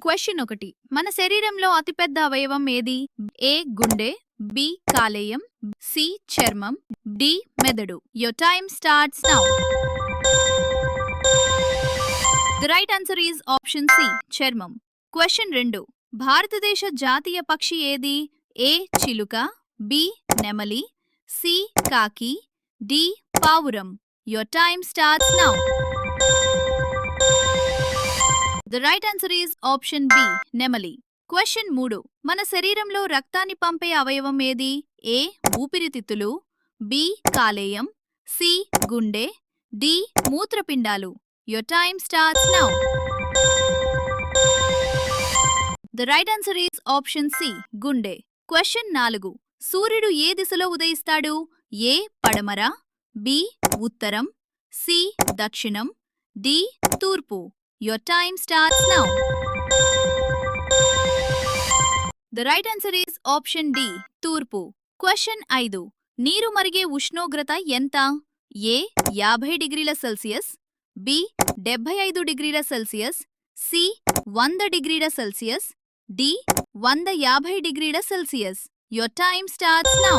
Question 1. మన శరీరంలో అతిపెద్ద అవయవం ఏది? ఏ గుండె, బి కాలేయం, సి చర్మం, డి మెదడు. Your time starts now. The right answer is option C, చర్మం. క్వశ్చన్ 2. భారతదేశ జాతీయ పక్షి ఏది? ఏ చిలుక, బి నెమలి, సి కాకి, డి పావురం. Your time starts now. The right answer is option B, నెమలి. క్వశ్చన్ 3. మన శరీరంలో రక్తాన్ని పంపే అవయవం ఏది? ఏ ఊపిరితిత్తులు, బి కాలేయం, సి గుండె, డి మూత్రపిండాలు. Your time starts now. The right answer is option C, గుండె. క్వశ్చన్ 4. సూర్యుడు ఏ దిశలో ఉదయిస్తాడు? ఏ పడమర, బి ఉత్తరం, సి దక్షిణం, డి తూర్పు. Your time starts now. The right answer is option D, తూర్పు. క్వశ్చన్ 5. నీరు మరిగే ఉష్ణోగ్రత ఎంత? ఏ 50 డిగ్రీల సెల్సియస్, బి 75 డిగ్రీల సెల్సియస్, సి 100 డిగ్రీల సెల్సియస్, డి 150 డిగ్రీల Celsius. Your time starts now.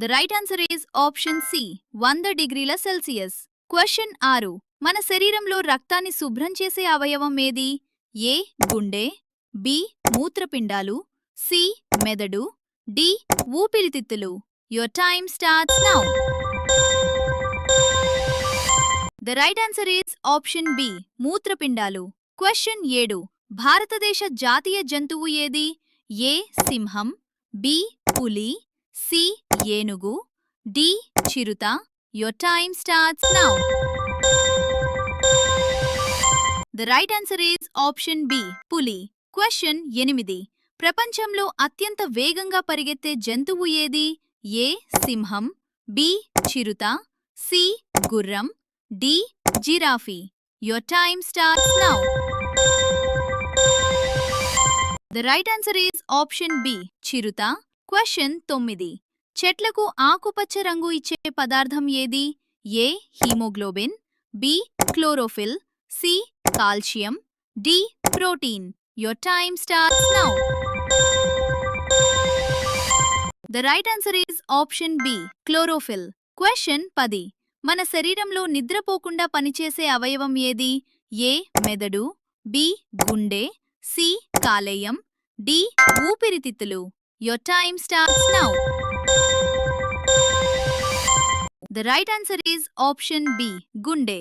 The right answer is option C, 100 డిగ్రీల సెల్సియస్. క్వశ్చన్ 6. మన శరీరంలో రక్తాన్ని శుభ్రం చేసే అవయవం ఏది? ఏ గుండె, బి మూత్రపిండాలు, సి మెదడు, డి ఊపిరితిత్తులు. Your time starts now. The right answer is option B, మూత్రపిండాలు. క్వశ్చన్ 7. భారతదేశ జాతీయ జంతువు ఏది? ఏ సింహం, బి పులి, సి ఏనుగు, డి చిరుత. Your time starts now. The right answer is option B, పులి. క్వశ్చన్ 8. ప్రపంచంలో అత్యంత వేగంగా పరిగెత్తే జంతువు ఏది? ఏ సింహం, బి చిరుత, సి గుర్రం, D giraffe. Your time starts now. The right answer is option B, చిరుత. క్వశ్చన్ 9. చెట్లకు ఆకుపచ్చ రంగు ఇచ్చే పదార్థం ఏది? A haemoglobin, B chlorophyll, C calcium, D protein. Your time starts now. The right answer is option B, chlorophyll. Question 10. మన శరీరంలో నిద్రపోకుండా పనిచేసే అవయవం ఏది? ఏ మెదడు, బి గుండె, సి కాలేయం, డి ఊపిరితిత్తులు. Your time starts now. The right answer is option B, గుండె.